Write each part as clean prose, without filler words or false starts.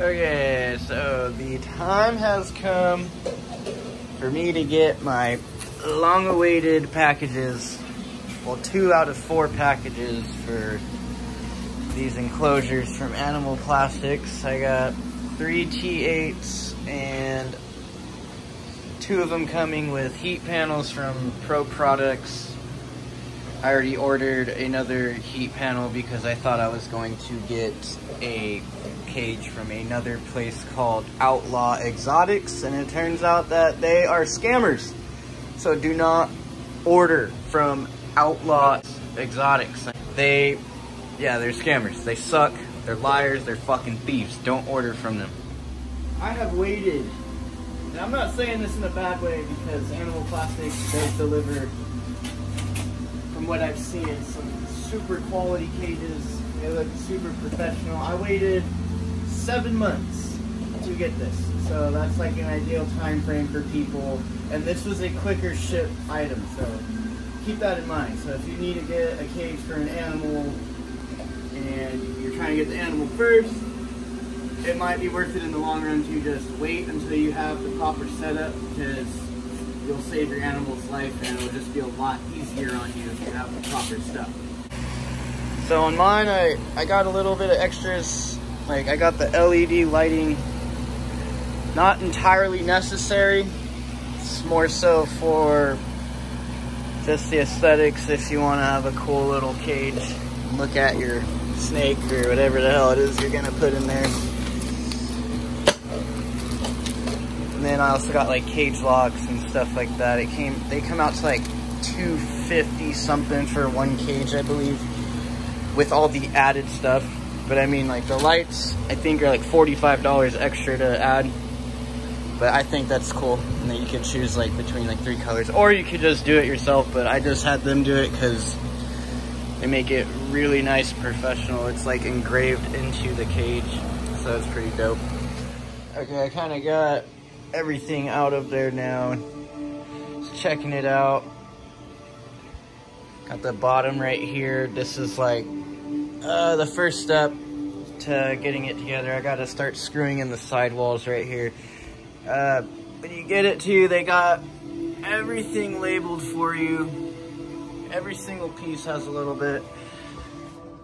Okay, so the time has come for me to get my long-awaited packages. Well, 2 out of 4 packages for these enclosures from Animal Plastics. I got 3 T8s and 2 of them coming with heat panels from Pro Products. I already ordered another heat panel because I thought I was going to get a cage from another place called Outlaw Exotics, and it turns out that they are scammers. So do not order from Outlaw Exotics. They're scammers. They suck. They're liars. They're fucking thieves. Don't order from them. I have waited. Now, I'm not saying this in a bad way because Animal Plastics does deliver, from what I've seen, some super quality cages. They look super professional. I waited 7 months to get this. So that's like an ideal time frame for people. And this was a quicker ship item, so keep that in mind. So if you need to get a cage for an animal and you're trying to get the animal first, it might be worth it in the long run to just wait until you have the proper setup, because you'll save your animal's life and it'll just be a lot easier on you if you have the proper stuff. So on mine, I got a little bit of extras. Like, I got the LED lighting, not entirely necessary. It's more so for just the aesthetics if you want to have a cool little cage and look at your snake or whatever the hell it is you're gonna put in there. And then I also got like cage locks and stuff like that. They come out to like $250 something for one cage, I believe, with all the added stuff. But I mean, like, the lights I think are like $45 extra to add. But I think that's cool. And then you can choose like between like 3 colors, or you could just do it yourself. But I just had them do it because they make it really nice, professional. It's like engraved into the cage, so it's pretty dope. Okay, I kind of got everything out of there now. Just checking it out. Got the bottom right here. This is like the first step to getting it together. I got to start screwing in the sidewalls right here. When you get it to, they got everything labeled for you. Every single piece has a little bit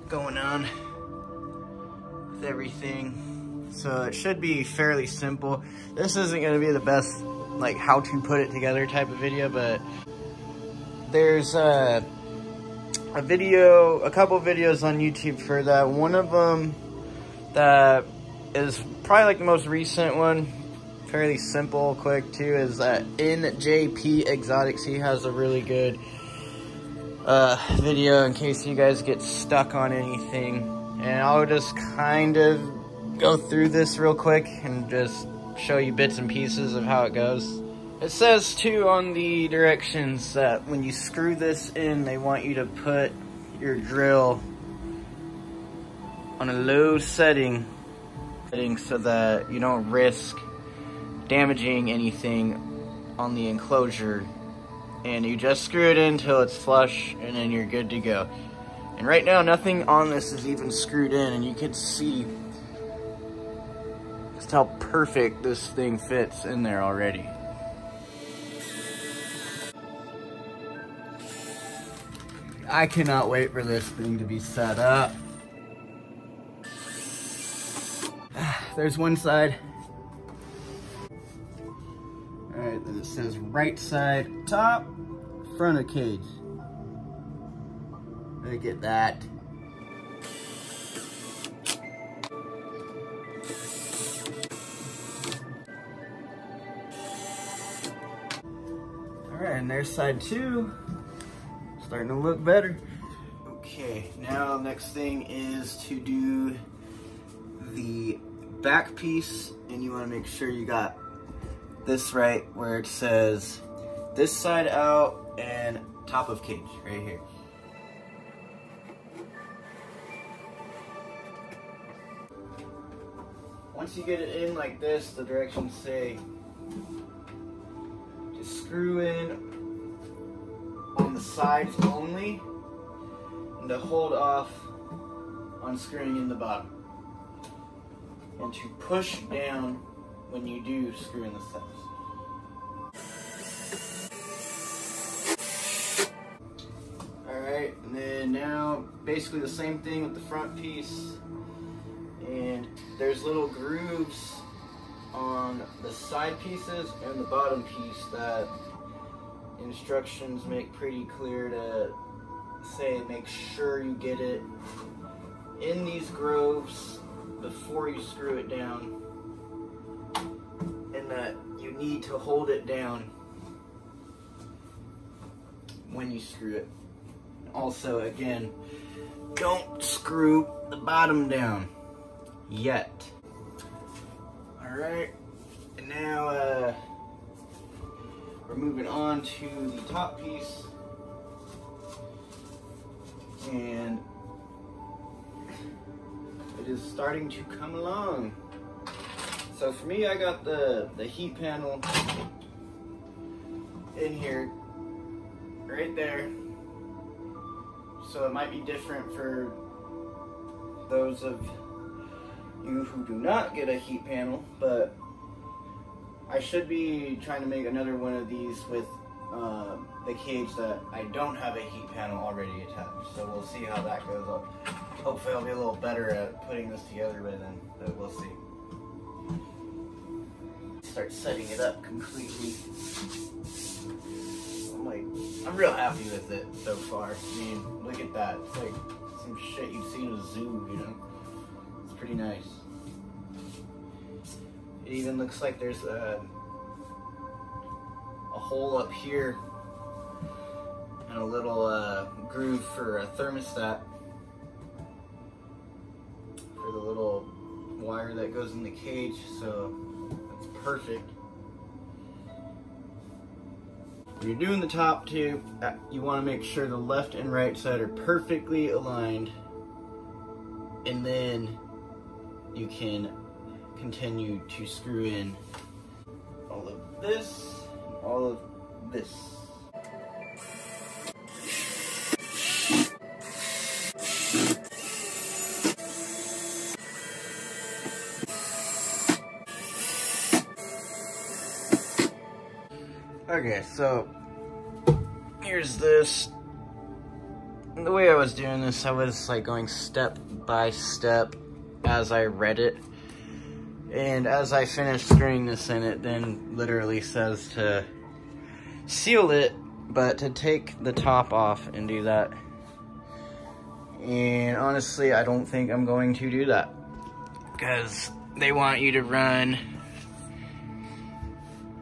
going on with everything. So it should be fairly simple. This isn't going to be the best, like, how to put it together type of video, but there's a couple videos on YouTube for that. One of them that is probably like the most recent one, fairly simple, quick too, is that NJP Exotics. He has a really good video in case you guys get stuck on anything. And I'll just kind of go through this real quick and just show you bits and pieces of how it goes. It says too on the directions that when you screw this in, they want you to put your drill on a low setting so that you don't risk damaging anything on the enclosure. And you just screw it in until it's flush, and then you're good to go. And right now, nothing on this is even screwed in, and you can see just how perfect this thing fits in there already. I cannot wait for this thing to be set up. There's one side. Alright, then it says right side top, front of cage. Look at that. Alright, and there's side 2. Starting to look better. Okay, now next thing is to do the back piece, and you want to make sure you got this right where it says this side out and top of cage right here. Once you get it in like this, the directions say just screw in on the sides only, and to hold off on screwing in the bottom. and to push down when you do screw in the studs. Alright, and then now basically the same thing with the front piece, and there's little grooves on the side pieces and the bottom piece that instructions make pretty clear to say make sure you get it in these grooves before you screw it down, and that you need to hold it down when you screw it. Also, again, don't screw the bottom down yet. Alright, and now we're moving on to the top piece, and it is starting to come along. So for me, I got the heat panel in here, right there. So it might be different for those of you who do not get a heat panel, but I should be trying to make another one of these with the cage that I don't have a heat panel already attached. So we'll see how that goes. Hopefully I'll be a little better at putting this together by then, but we'll see. Start setting it up completely. I'm real happy with it so far. I mean, look at that. It's like some shit you'd see in a zoo, you know? It's pretty nice. It even looks like there's a hole up here and a little groove for a herpstat for the little wire that goes in the cage, so that's perfect. When you're doing the top too, you want to make sure the left and right side are perfectly aligned, and then you can continue to screw in all of this and all of this. Okay, so here's this. The way I was doing this, I was like going step by step as I read it. And as I finished screwing this in, it then literally says to seal it, but to take the top off and do that. And honestly, I don't think I'm going to do that, because they want you to run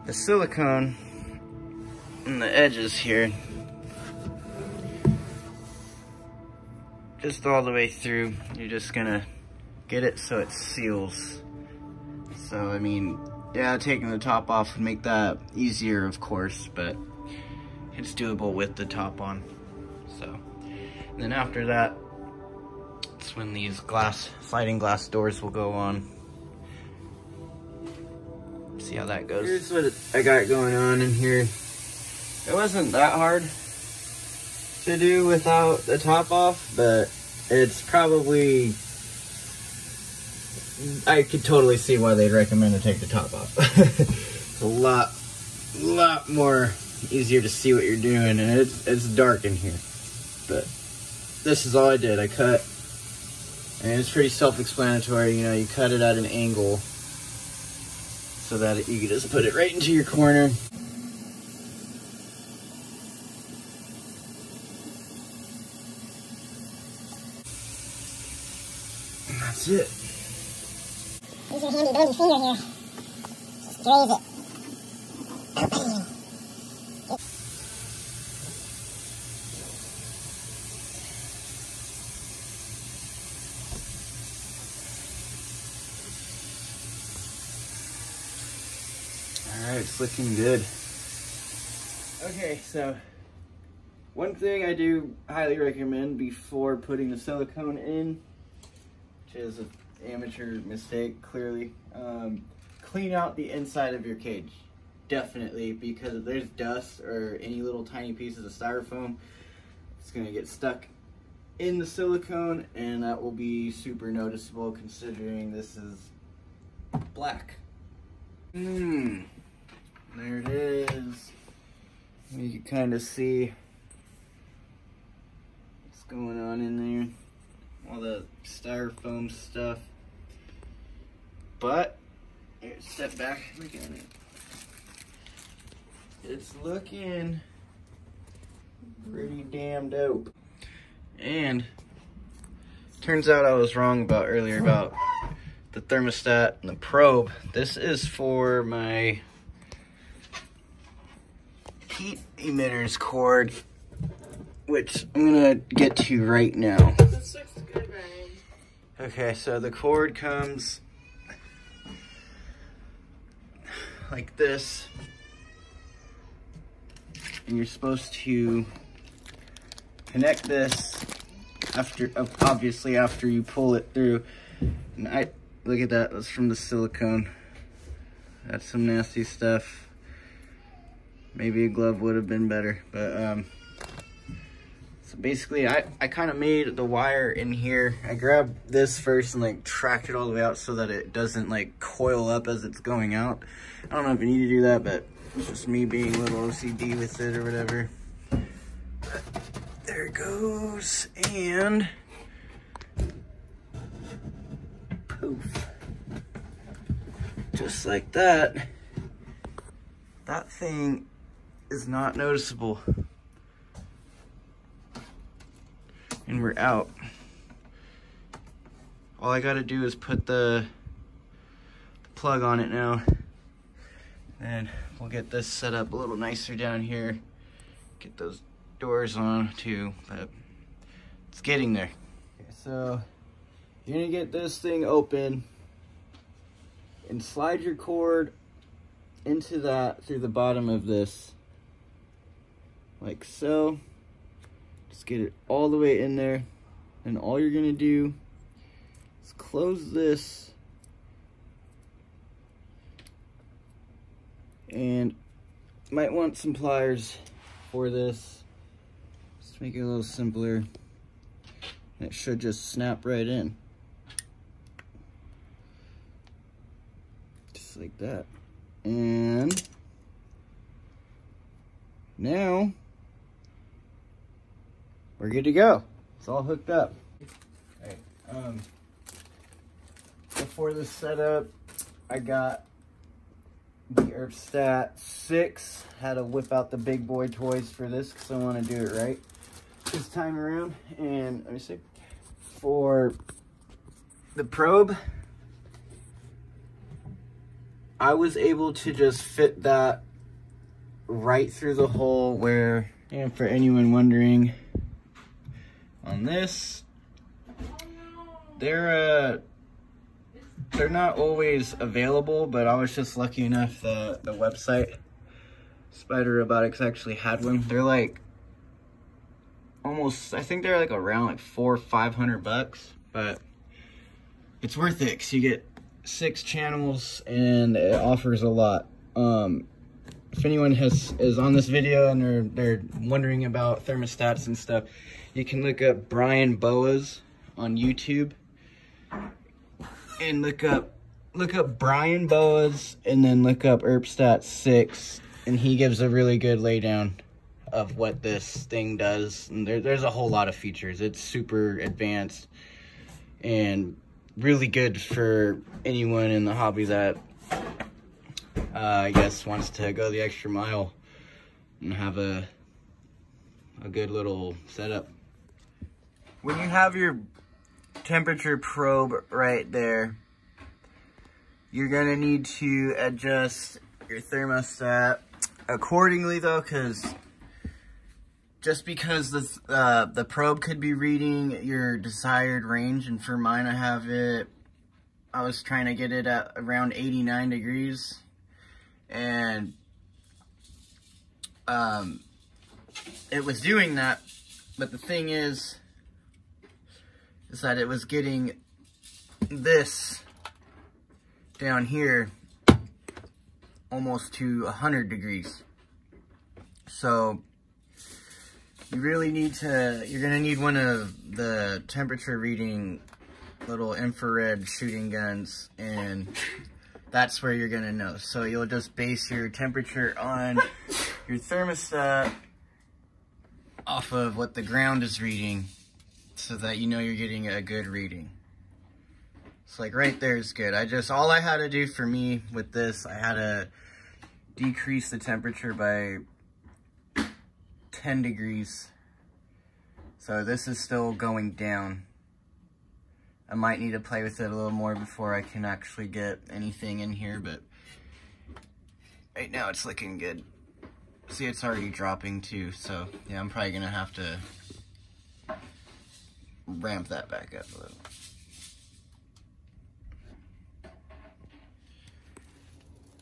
the silicone in the edges here just all the way through. You're just gonna get it so it seals. So I mean, yeah, taking the top off would make that easier, of course, but it's doable with the top on. So, and then after that, it's when these sliding glass doors will go on. See how that goes. Here's what I got going on in here. It wasn't that hard to do without the top off, but it's probably, I could totally see why they'd recommend to take the top off. It's a lot more easier to see what you're doing, and it's dark in here. But this is all I did. I cut, and it's pretty self-explanatory. You know, you cut it at an angle so that you can just put it right into your corner. And that's it. Use your handy dandy finger here. Just graze it. Alright, it's looking good. Okay, so one thing I do highly recommend before putting the silicone in, which is an amateur mistake, clearly, clean out the inside of your cage. Definitely, because if there's dust or any little tiny pieces of styrofoam, it's going to get stuck in the silicone, and that will be super noticeable considering this is black. There it is. You can kind of see what's going on in there. All the styrofoam stuff. But, here, step back, look at it. It's looking pretty damn dope. And turns out I was wrong about earlier about the thermostat and the probe. This is for my heat emitters cord, which I'm gonna get to right now. This looks good, Ryan. Okay, so the cord comes like this, and you're supposed to connect this obviously after you pull it through. And look at that, that's from the silicone. That's some nasty stuff. Maybe a glove would have been better, but so basically I kind of made the wire in here. I grabbed this first and like tracked it all the way out so that it doesn't like coil up as it's going out. I don't know if you need to do that, but it's just me being a little OCD with it or whatever. But there it goes, and poof. Just like that. That thing is not noticeable. And we're out. All I gotta do is put the plug on it now. And we'll get this set up a little nicer down here. Get those doors on too, but it's getting there. Okay, so you're gonna get this thing open and slide your cord into that through the bottom of this, like so. Just get it all the way in there, and all you're gonna do is close this and might want some pliers for this, just to make it a little simpler, and it should just snap right in, just like that. And now we're good to go. It's all hooked up. Okay, before this setup, I got the herpstat 6. Had to whip out the big boy toys for this because I want to do it right this time around. And let me see. For the probe, I was able to just fit that right through the hole where, and for anyone wondering, on this, they're not always available, but I was just lucky enough that the website Spider Robotics actually had one. They're like almost, I think they're like around like $400 or $500, but it's worth it because you get 6 channels and it offers a lot. If anyone is on this video and they're wondering about thermostats and stuff, you can look up Brian Boas on YouTube and look up Brian Boas and then look up herpstat 6, and he gives a really good laydown of what this thing does. And there's a whole lot of features. It's super advanced and really good for anyone in the hobby that I guess wants to go the extra mile and have a good little setup. When you have your temperature probe right there, you're gonna need to adjust your thermostat accordingly though, because the probe could be reading your desired range, and for mine I was trying to get it at around 89 degrees, and it was doing that, but the thing is that it was getting this down here almost to 100 degrees. So you really need you're gonna need one of the temperature reading little infrared shooting guns, and that's where you're gonna know. So you'll just base your temperature on your thermostat off of what the ground is reading so that you know you're getting a good reading. So like right there is good. All I had to do for me with this, I had to decrease the temperature by 10 degrees. So this is still going down. I might need to play with it a little more before I can actually get anything in here, but right now it's looking good. See, it's already dropping too, so yeah, I'm probably gonna have to ramp that back up a little.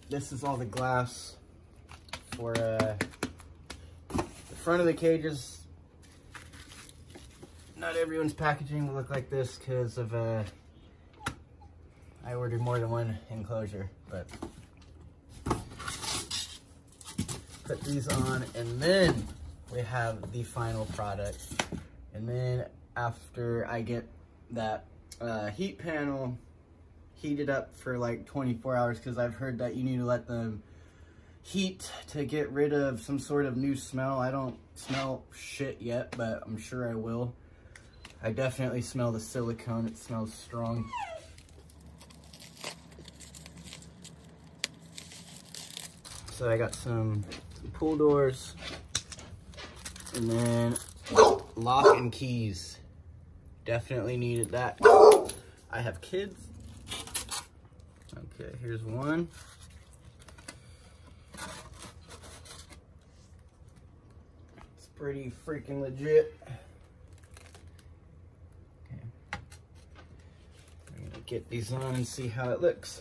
This is all the glass for the front of the cages. Not everyone's packaging will look like this because of I ordered more than one enclosure, but put these on, and then we have the final product. And then after I get that heat panel heated up for like 24 hours, because I've heard that you need to let them heat to get rid of some sort of new smell. I don't smell shit yet, but I'm sure I will. I definitely smell the silicone. It smells strong. So I got some pull doors, and then lock and keys. Definitely needed that. I have kids. Okay, here's one. It's pretty freaking legit. Get these on and see how it looks.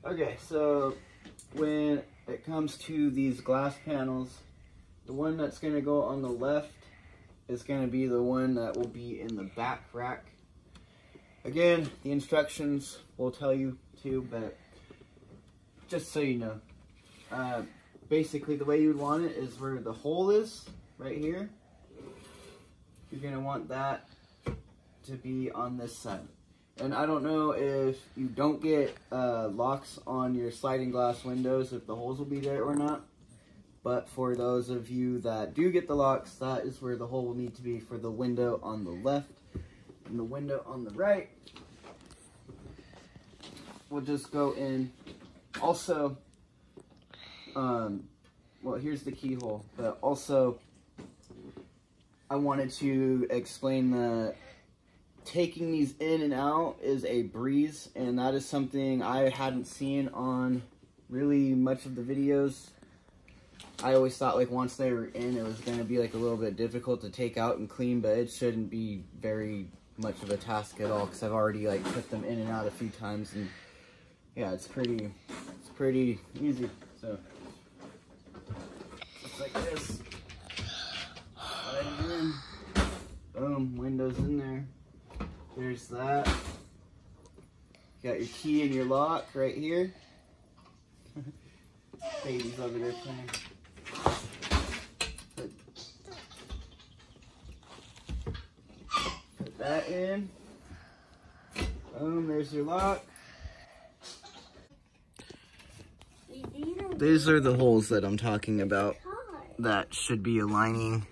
Okay, so when it comes to these glass panels, the one that's going to go on the left is going to be the one that will be in the back rack. Again, the instructions will tell you too, but just so you know, basically the way you would want it is where the hole is, right here. You're going to want that to be on this side. And I don't know if you don't get locks on your sliding glass windows, if the holes will be there or not. But for those of you that do get the locks, that is where the hole will need to be for the window on the left. And the window on the right will just go in. Also, well, here's the keyhole. But also, I wanted to explain that taking these in and out is a breeze, and that is something I hadn't seen on really much of the videos. I always thought like once they were in, it was going to be like a little bit difficult to take out and clean, but it shouldn't be very much of a task at all, because I've already like put them in and out a few times, and yeah, it's pretty easy. So just like this, slide it in, boom, windows in there. There's that. You got your key and your lock right here. Baby's over there playing. Put that in. Boom, there's your lock. These are the holes that I'm talking about that should be aligning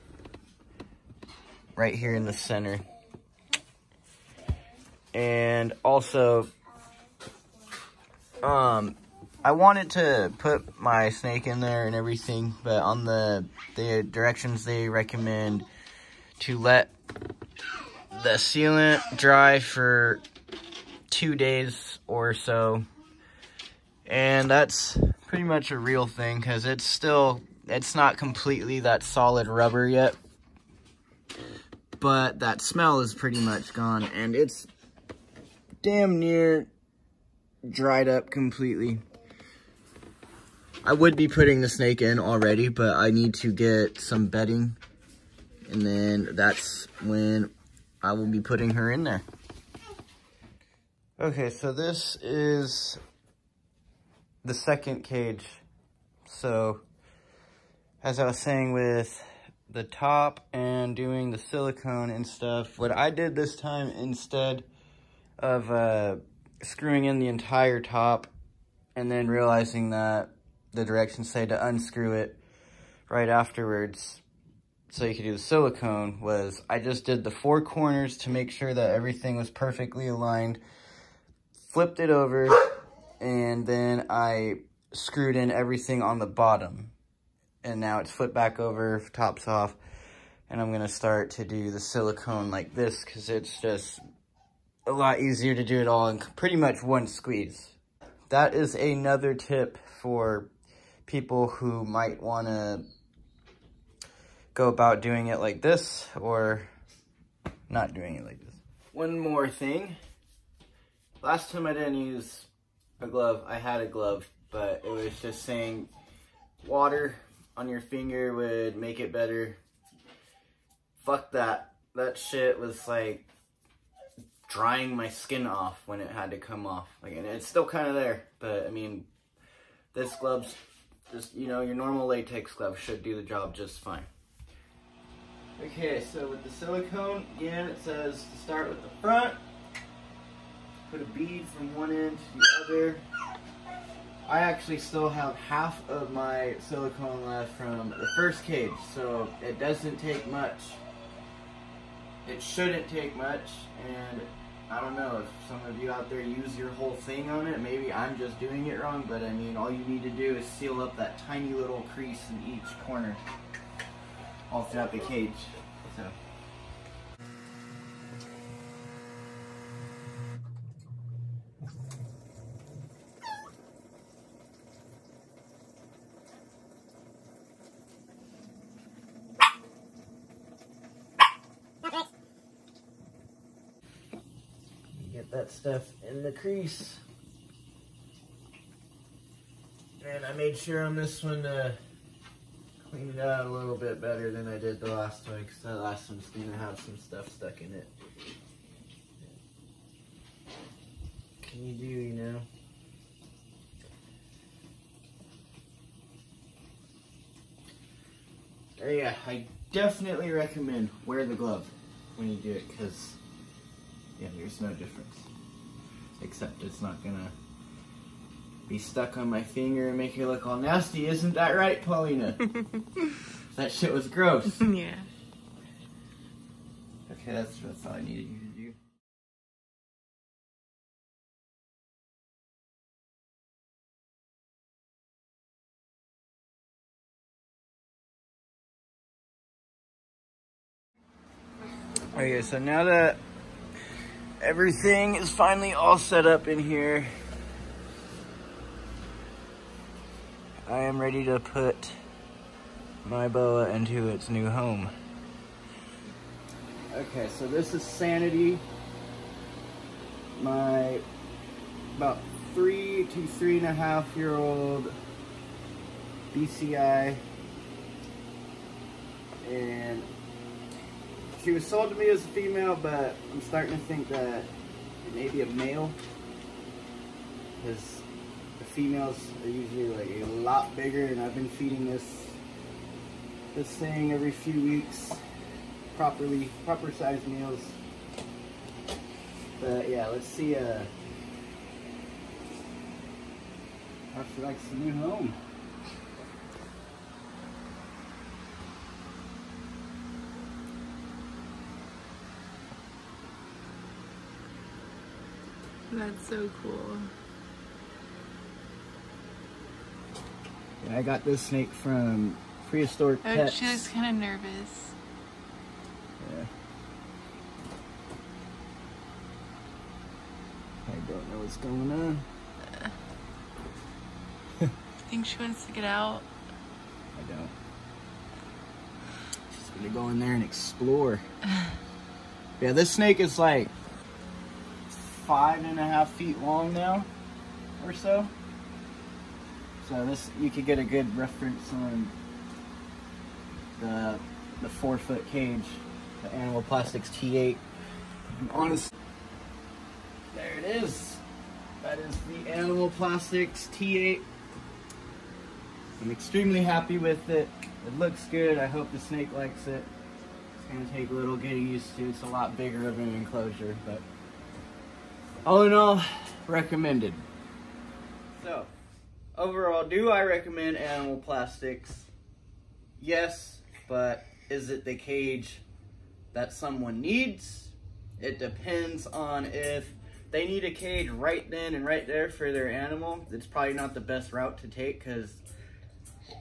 right here in the center. And also, I wanted to put my snake in there and everything, but on the directions they recommend to let the sealant dry for 2 days or so. And that's pretty much a real thing, because it's not completely that solid rubber yet, but that smell is pretty much gone, and it's damn near dried up completely. I would be putting the snake in already, but I need to get some bedding, and then that's when I will be putting her in there. Okay, so this is the second cage. So as I was saying with the top and doing the silicone and stuff, what I did this time, instead of screwing in the entire top and then realizing that the directions say to unscrew it right afterwards so you could do the silicone, was I just did the 4 corners to make sure that everything was perfectly aligned, flipped it over, and then I screwed in everything on the bottom. And now it's flipped back over, top's off, and I'm gonna start to do the silicone like this because it's just a lot easier to do it all in pretty much one squeeze. That is another tip for people who might wanna go about doing it like this or not doing it like this. One more thing. Last time I didn't use a glove. I had a glove, but it was just saying water on your finger would make it better. Fuck that. That shit was like drying my skin off when it had to come off. Like, and it's still kind of there, but I mean, this glove's just, you know, your normal latex glove should do the job just fine. Okay, so with the silicone, again, it says to start with the front, put a bead from one end to the other. I actually still have half of my silicone left from the first cage, so it doesn't take much. It shouldn't take much, and I don't know if some of you out there use your whole thing on it. Maybe I'm just doing it wrong, but I mean, all you need to do is seal up that tiny little crease in each corner all throughout the cage. So. Get that stuff in the crease. And I made sure on this one to clean it out a little bit better than I did the last one, because that last one's going to have some stuff stuck in it. Can you do, you know? Yeah, I definitely recommend wear the glove when you do it, because yeah, there's no difference. Except it's not gonna be stuck on my finger and make it look all nasty. Isn't that right, Paulina? That shit was gross. Yeah. Okay, that's all I needed you to do. Okay, so now that everything is finally all set up in here, I am ready to put my boa into its new home. Okay, so this is Sanity, my about 3 to 3.5 year old BCI, and she was sold to me as a female, but I'm starting to think that it may be a male, because the females are usually like a lot bigger, and I've been feeding this thing every few weeks, proper sized meals. But yeah, let's see how she likes the new home. That's so cool. Yeah, I got this snake from Prehistoric Pets. She looks kind of nervous. Yeah. I don't know what's going on. Think she wants to get out? I don't. She's gonna go in there and explore. Yeah, this snake is like 5.5 feet long now, or so. So this, you could get a good reference on the 4-foot cage, the Animal Plastics T8. Honestly, there it is. That is the Animal Plastics T8. I'm extremely happy with it. It looks good. I hope the snake likes it. It's gonna take a little getting used to. It's a lot bigger of an enclosure, but All in all, recommended. So, overall, do I recommend animal plastics? Yes, but is it the cage that someone needs? It depends on if they need a cage right then and right there for their animal. It's probably not the best route to take because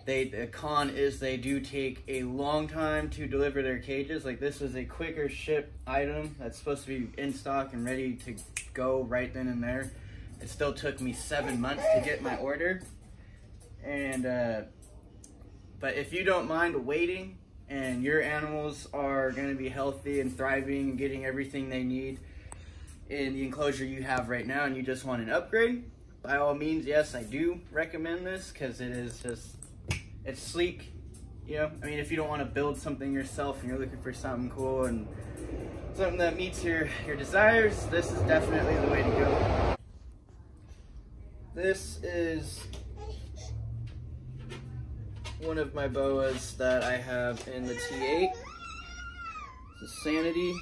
the con is they do take a long time to deliver their cages. Like, this was a quicker ship item that's supposed to be in stock and ready to go right then and there. It still took me 7 months to get my order. And but if you don't mind waiting and your animals are going to be healthy and thriving and getting everything they need in the enclosure you have right now, and you just want an upgrade, by all means, yes, I do recommend this, because it is just, it's sleek, you know. I mean, if you don't want to build something yourself and you're looking for something cool and something that meets your desires, this is definitely the way to go. This is one of my boas that I have in the T8. This is Sanity.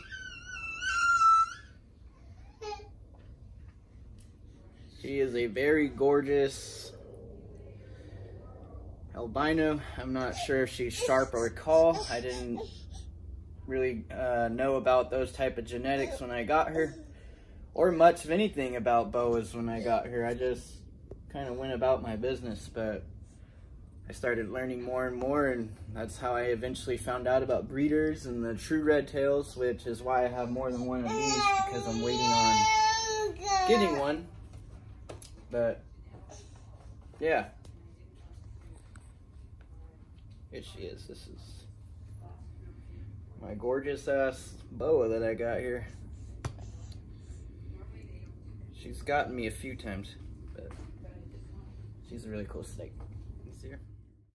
She is a very gorgeous albino. I'm not sure if she's sharp or call. I didn't really know about those type of genetics when I got her, or much of anything about boas when I got her. I just kind of went about my business, but I started learning more and more, and that's how I eventually found out about breeders and the true red tails, which is why I have more than one of these, because I'm waiting on getting one. But yeah, here she is. This is my gorgeous ass boa that I got here. She's gotten me a few times, but she's a really cool snake. You see her?